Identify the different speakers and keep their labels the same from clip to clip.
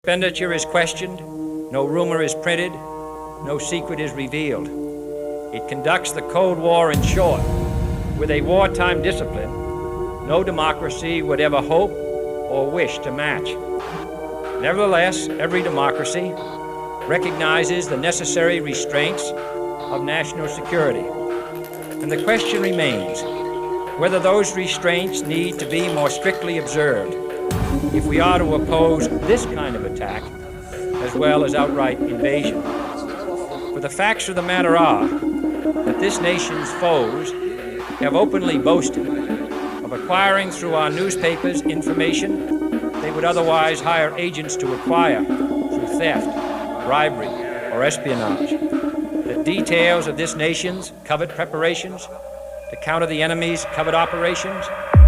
Speaker 1: Expenditure is questioned, no rumor is printed, no secret is revealed. It conducts the Cold War in short, with a wartime discipline no democracy would ever hope or wish to match. Nevertheless, every democracy recognizes the necessary restraints of national security. And the question remains whether those restraints need to be more strictly observed if we are to oppose this kind of attack as well as outright invasion. For the facts of the matter are that this nation's foes have openly boasted of acquiring through our newspapers information they would otherwise hire agents to acquire through theft, bribery, or espionage. The details of this nation's covert preparations to counter the enemy's covert operations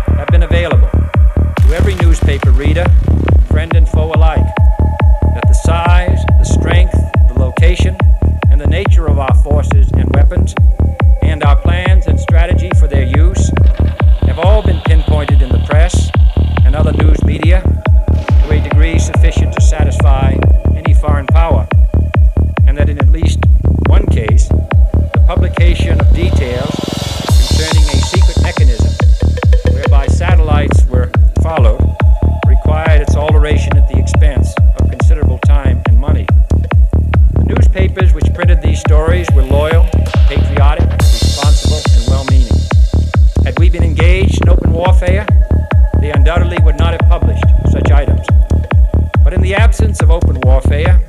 Speaker 1: have been available to every newspaper reader, friend and foe alike, that the size, the strength, the location, and the nature of our forces and weapons, and our plans and strategy for their use, have all been pinpointed in the press and other news media to a degree sufficient to satisfy any foreign power, and that in at least one case, the publication of details concerning a secret mechanism whereby satellites were followed required its alteration at the expense of considerable time and money. The newspapers which printed these stories were loyal, patriotic, responsible, and well-meaning. Had we been engaged in open warfare, they undoubtedly would not have published such items. But in the absence of open warfare,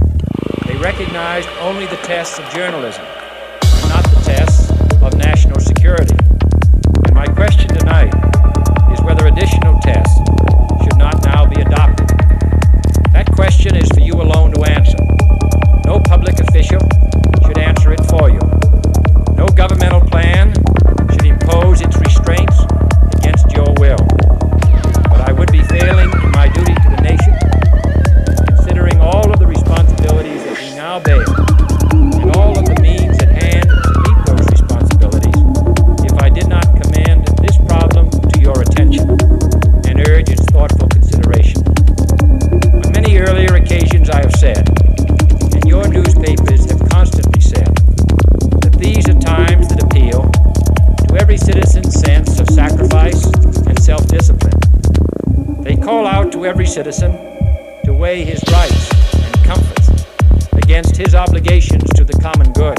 Speaker 1: they recognized only the tests of journalism, and not the tests of national security. And my question tonight is whether additional tests should not now be adopted. That question is for you alone to answer. No public official should answer it for you. No governmental plan should impose its restraints against your will. But I would be failing in my duty to the nation, considering all of the responsibilities that we now bear and all of the means at hand to meet those responsibilities, if I did not commend this problem to your attention and urge its thoughtful consideration. On many earlier occasions I have said, and your newspapers have constantly said, that these are times that appeal to every citizen's sense of sacrifice and self-discipline. They call out to every citizen to weigh his rights and comforts against his obligations to the common good.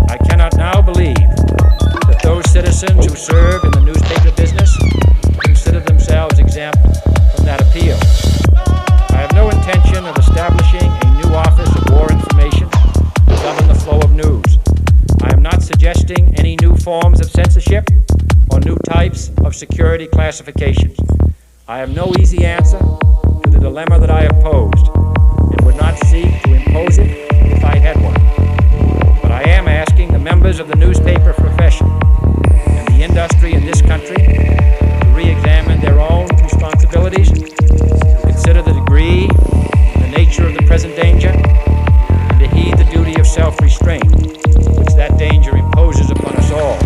Speaker 1: I cannot now believe that those citizens who serve in the newspaper business consider themselves exempt from that appeal. I have no intention of establishing a new office of war information to govern the flow of news. I am not suggesting any new forms of censorship or new types of security classifications. I have no easy answer to the dilemma that I have posed and would not seek to impose it if I had one. But I am asking the members of the newspaper profession and the industry in this country to re-examine their own responsibilities, to consider the degree and the nature of the present danger, and to heed the duty of self-restraint, which that danger imposes upon us all.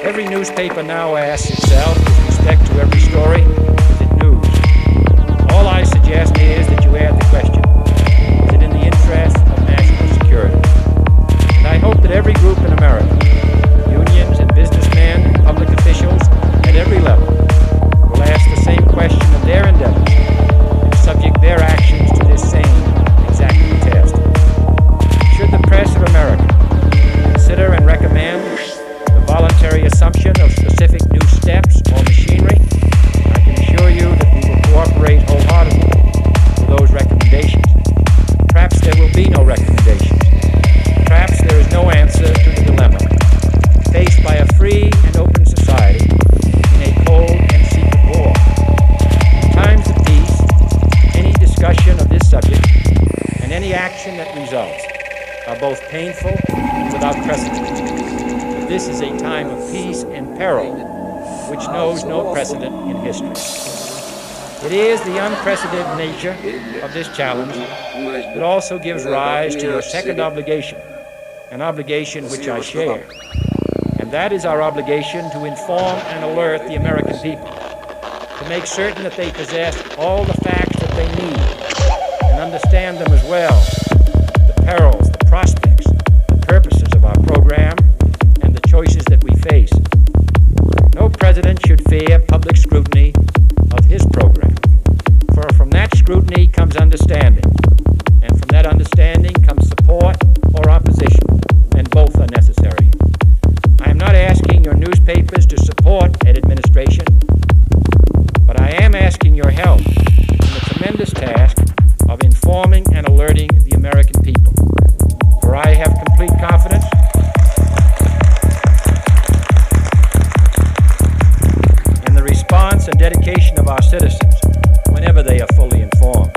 Speaker 1: Every newspaper now asks itself, with respect to every story, is it news? All I suggest is that you add the question, is it in the interest of national security? And I hope that every group in America, unions and businessmen and public officials at every level, will ask the same question of their endeavors and subject their actions to this same exacting test. Should the press of America consider and recommend the voluntary assumption of specific new steps or machinery, I can assure you that we will cooperate wholeheartedly with those recommendations. Perhaps there will be no recommendations. Perhaps there is no answer to the dilemma faced by a free and open society in a cold and secret war. In times of peace, any discussion of this subject and any action that results are both painful and without precedent. But this is a time of peace and peril which knows no precedent in history. It is the unprecedented nature of this challenge that also gives rise to your second obligation, an obligation which I share. And that is our obligation to inform and alert the American people, to make certain that they possess all the facts that they need understand them as well, the perils, the prospects, the purposes of our program, and the choices that we face. No president should fear public scrutiny of his program, for from that scrutiny comes understanding, and from that understanding comes support or opposition, and both are necessary. I am not asking your newspapers to support an administration, but I am asking your help in the tremendous task of informing and alerting the American people. For I have complete confidence in the response and dedication of our citizens whenever they are fully informed.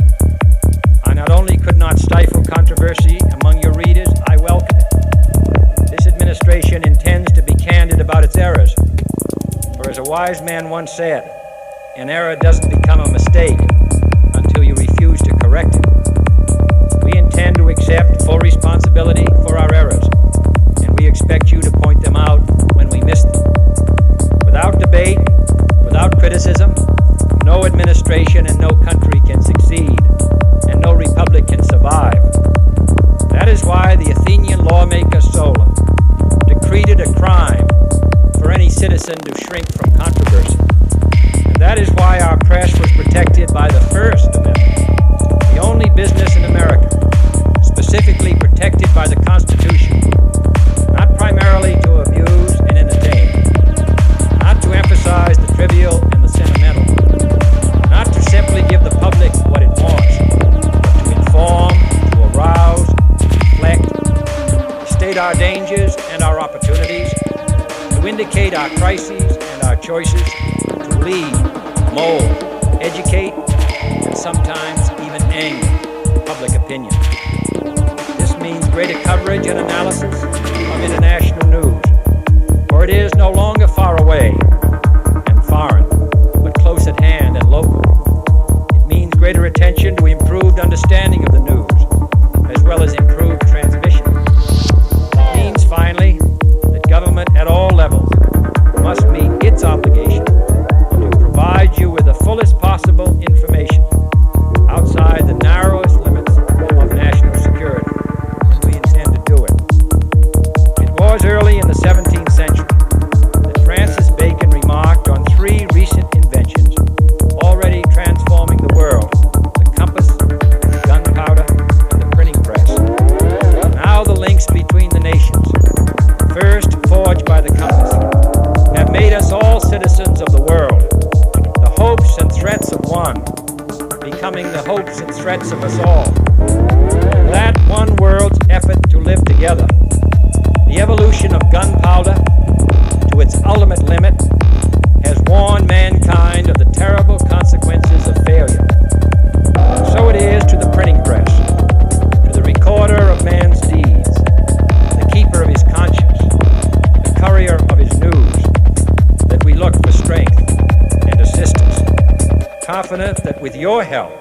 Speaker 1: I not only could not stifle controversy among your readers, I welcome it. This administration intends to be candid about its errors. For as a wise man once said, an error doesn't become a mistake until you refuse to correct it. We intend to accept full responsibility for our errors, and we expect you to point them out when we miss them. Without debate, without criticism, no administration and no country can succeed, and no republic can survive. That is why the Athenian lawmaker Solon decreed it a crime for any citizen to shrink from controversy. And that is why our press was protected by the First Amendment, the only business in America specifically protected by the Constitution, not primarily to amuse and entertain, not to emphasize the trivial and the sentimental, not to simply give the public what it wants, but to inform, to arouse, to reflect, to state our dangers and our opportunities, to indicate our crises and our choices, to lead, mold, educate, and sometimes even anger public opinion. This means greater coverage and analysis of international news, for it is no longer far away and foreign, but close at hand and local. It means greater attention to improved understanding of the news, as well as improved transmission. It means, finally, that government at all levels must meet its obligation to provide you with the fullest possible information outside the narrowest limits of national security, and we intend to do it. It was early in the 17th century that Francis Bacon remarked on three recent inventions already transforming the world: the compass, gunpowder, and the printing press. Now the links between the nations, first forged by the compass, have made us all citizens of the world, the hopes and threats of one becoming the hopes and threats of us all. That one world's effort to live together, the evolution of gunpowder to its ultimate limit, has warned mankind of the terrible consequences of failure. So it is to the printing press, to the recorder of man's deeds, the keeper of his conscience, the courier of his news, that we look for strength and assistance, confident that with your help,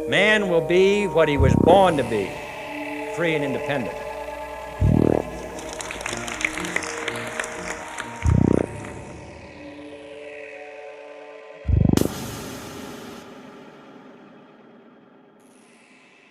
Speaker 1: man will be what he was born to be, free and independent.